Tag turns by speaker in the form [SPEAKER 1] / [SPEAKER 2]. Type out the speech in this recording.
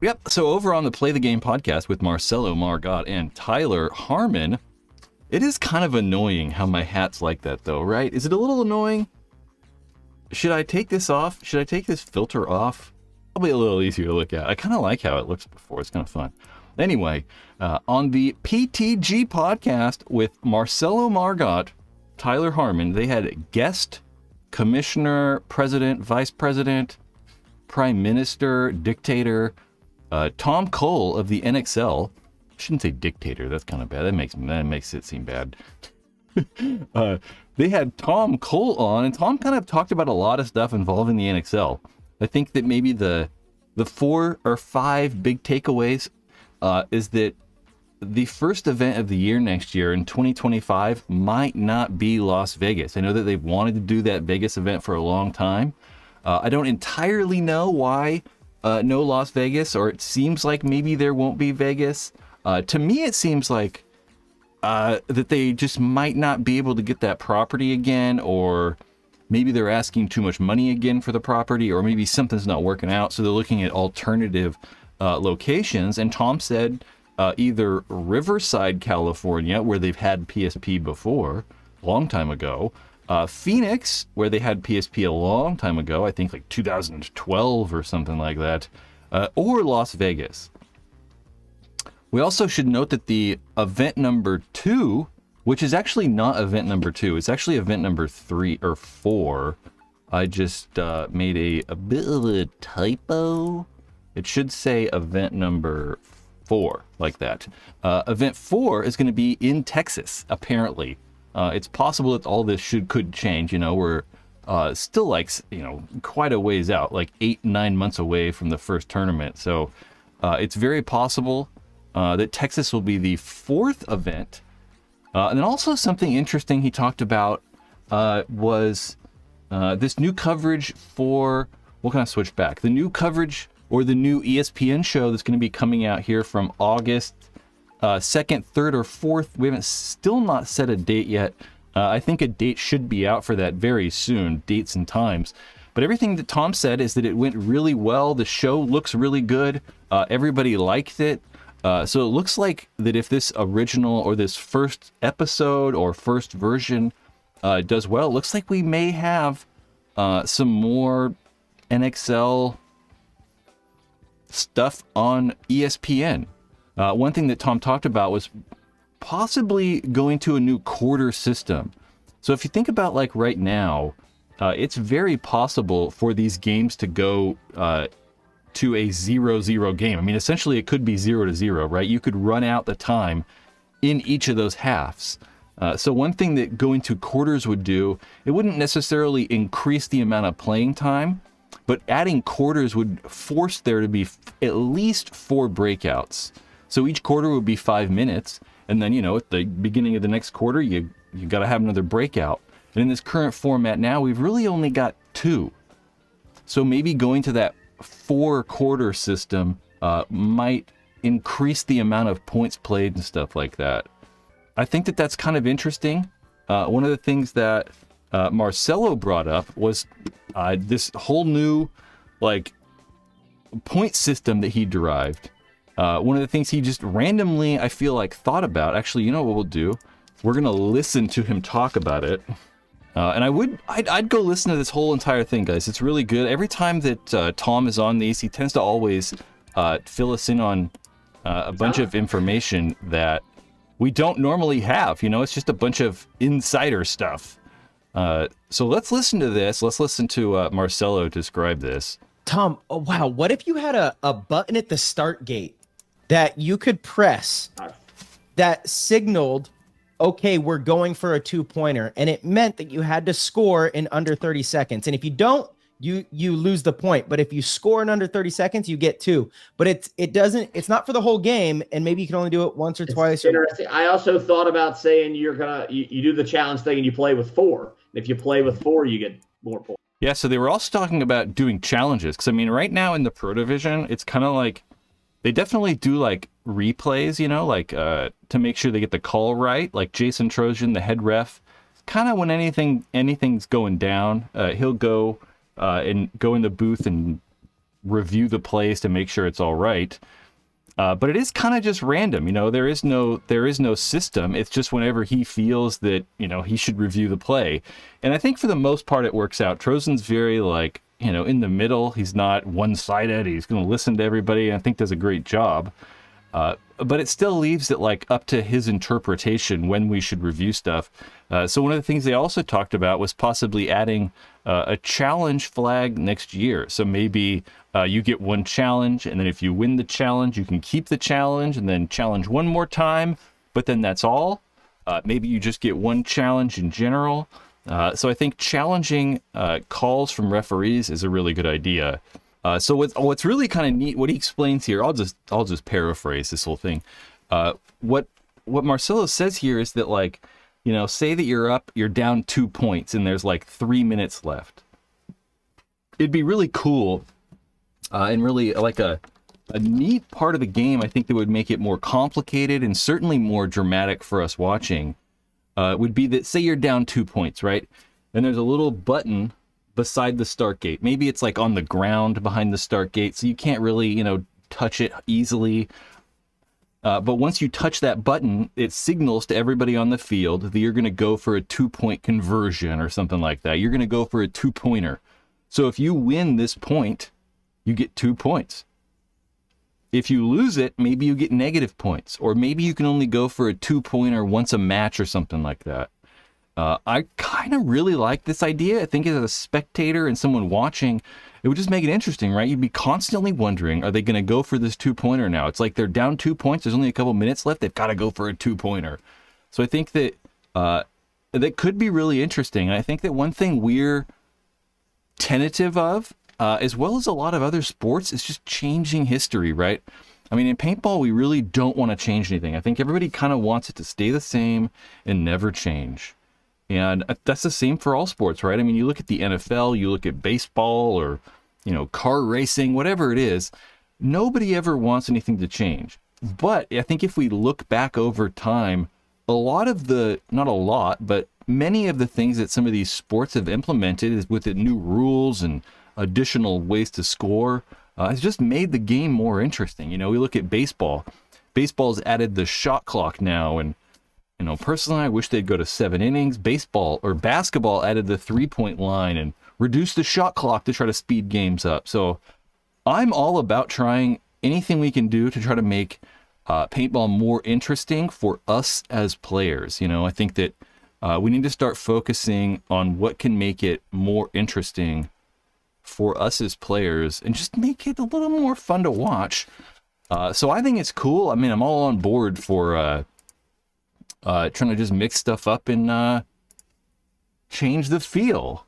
[SPEAKER 1] Yep. So over on the Play the Game podcast with Marcelo Margot and Tyler Harmon, it is kind of annoying how my hat's like that, though, right? Is it a little annoying? Should I take this off? Should I take this filter off? Probably a little easier to look at. I kind of like how it looks before. It's kind of fun. Anyway, on the PTG podcast with Marcelo Margot, Tyler Harmon, they had guest, commissioner, president, vice president, prime minister, dictator, Tom Cole of the NXL. I shouldn't say dictator. That's kind of bad. That makes it seem bad. They had Tom Cole on, and Tom kind of talked about a lot of stuff involving the NXL. I think that maybe the 4 or 5 big takeaways is that the first event of the year next year in 2025 might not be Las Vegas. I know that they've wanted to do that Vegas event for a long time. I don't entirely know why no Las Vegas, or it seems like maybe there won't be Vegas. To me, it seems like that they just might not be able to get that property again, or maybe they're asking too much money again for the property, or maybe something's not working out, so they're looking at alternative locations. And Tom said either Riverside, California, where they've had PSP before, a long time ago, Phoenix, where they had PSP a long time ago, I think like 2012 or something like that, or Las Vegas. We also should note that the event number 2, which is actually not event number 2, it's actually event number 3 or 4. I just made a bit of a typo. It should say event number 4, like that. Event 4 is going to be in Texas, apparently. It's possible that all this could change. You know, we're still like, quite a ways out, like 8-9 months away from the first tournament. So it's very possible that Texas will be the 4th event. And then also something interesting he talked about was this new coverage for, we'll kind of switch back, the new coverage or the new ESPN show that's going to be coming out here from August 2nd, 3rd, or 4th. We haven't still not set a date yet. I think a date should be out for that very soon, dates and times. But everything that Tom said is that it went really well. The show looks really good. Everybody liked it. So it looks like that if this original or this first episode or first version does well, it looks like we may have some more NXL stuff on ESPN. One thing that Tom talked about was possibly going to a new quarter system. So if you think about like right now, it's very possible for these games to go to a 0-0 game. I mean, essentially it could be 0-0, right? You could run out the time in each of those halves. So one thing that going to quarters would do, it wouldn't necessarily increase the amount of playing time, but adding quarters would force there to be at least 4 breakouts. So each quarter would be 5 minutes, and then, at the beginning of the next quarter, you got to have another breakout. And in this current format now, we've really only got 2. So maybe going to that 4-quarter system might increase the amount of points played and stuff like that. I think that that's kind of interesting. One of the things that Marcelo brought up was this whole new point system that he derived. One of the things he just randomly, I feel like, thought about. Actually, you know what we'll do? We're gonna listen to him talk about it. And I'd go listen to this whole entire thing, guys. It's really good. Every time that Tom is on these, he tends to always fill us in on a bunch of information that we don't normally have. It's just a bunch of insider stuff. So let's listen to this. Let's listen to Marcelo describe this.
[SPEAKER 2] Tom, oh, wow. What if you had a button at the start gate that you could press that signaled, okay, we're going for a 2-pointer, and it meant that you had to score in under 30 seconds. And if you don't, you lose the point. But if you score in under 30 seconds, you get 2. But it's not for the whole game, and maybe you can only do it once or twice.
[SPEAKER 3] Interesting. I also thought about saying you do the challenge thing and you play with 4. And if you play with 4, you get more points.
[SPEAKER 1] Yeah, so they were also talking about doing challenges. Because, I mean, right now in the Pro Division, it's kind of like, they definitely do like replays, to make sure they get the call right. Like Jason Trojan, the head ref, kind of when anything's going down, he'll go and go in the booth and review the plays to make sure it's all right. But it is kind of just random, you know. There is no system. It's just whenever he feels that, you know, he should review the play. And I think for the most part it works out. Trozen's very, like, you know, in the middle. He's not one-sided. He's going to listen to everybody, and I think does a great job. But it still leaves it, like, up to his interpretation when we should review stuff. So one of the things they also talked about was possibly adding a challenge flag next year. So maybe you get one challenge, and then if you win the challenge, you can keep the challenge and then challenge one more time, but then that's all. Maybe you just get one challenge in general. So I think challenging calls from referees is a really good idea. So what's really kind of neat, what he explains here, I'll just paraphrase this whole thing. What Marcelo says here is that, like, you know, say that you're down 2 points and there's like 3 minutes left. It'd be really cool and really like a neat part of the game, I think, that would make it more complicated and certainly more dramatic for us watching, would be that, say you're down 2 points, right? And there's a little button beside the start gate. Maybe it's like on the ground behind the start gate, so you can't really, you know, touch it easily. But once you touch that button, it signals to everybody on the field that you're going to go for a 2-point conversion or something like that. You're going to go for a 2-pointer. So if you win this point, you get 2 points. If you lose it, maybe you get negative points, or maybe you can only go for a 2-pointer once a match or something like that. I kind of really like this idea. I think as a spectator and someone watching, it would just make it interesting, right? You'd be constantly wondering, are they going to go for this 2-pointer now? It's like they're down 2 points. There's only a couple minutes left. They've got to go for a 2-pointer. So I think that that could be really interesting. And I think that one thing we're tentative of, as well as a lot of other sports, is just changing history, right? I mean, in paintball, we really don't want to change anything. I think everybody kind of wants it to stay the same and never change. And that's the same for all sports, right? I mean, you look at the NFL, you look at baseball, or, you know, car racing, whatever it is, nobody ever wants anything to change. But I think if we look back over time, a lot of the, not a lot, but many of the things that some of these sports have implemented is with the new rules and additional ways to score, has just made the game more interesting. You know, we look at baseball. Baseball's added the shot clock now, and, you know, personally, I wish they'd go to 7 innings. Baseball or basketball added the 3-point line and reduced the shot clock to try to speed games up. So I'm all about trying anything we can do to try to make paintball more interesting for us as players. You know, I think that we need to start focusing on what can make it more interesting for us as players and just make it a little more fun to watch. So I think it's cool. I mean, I'm all on board for trying to just mix stuff up and change the feel.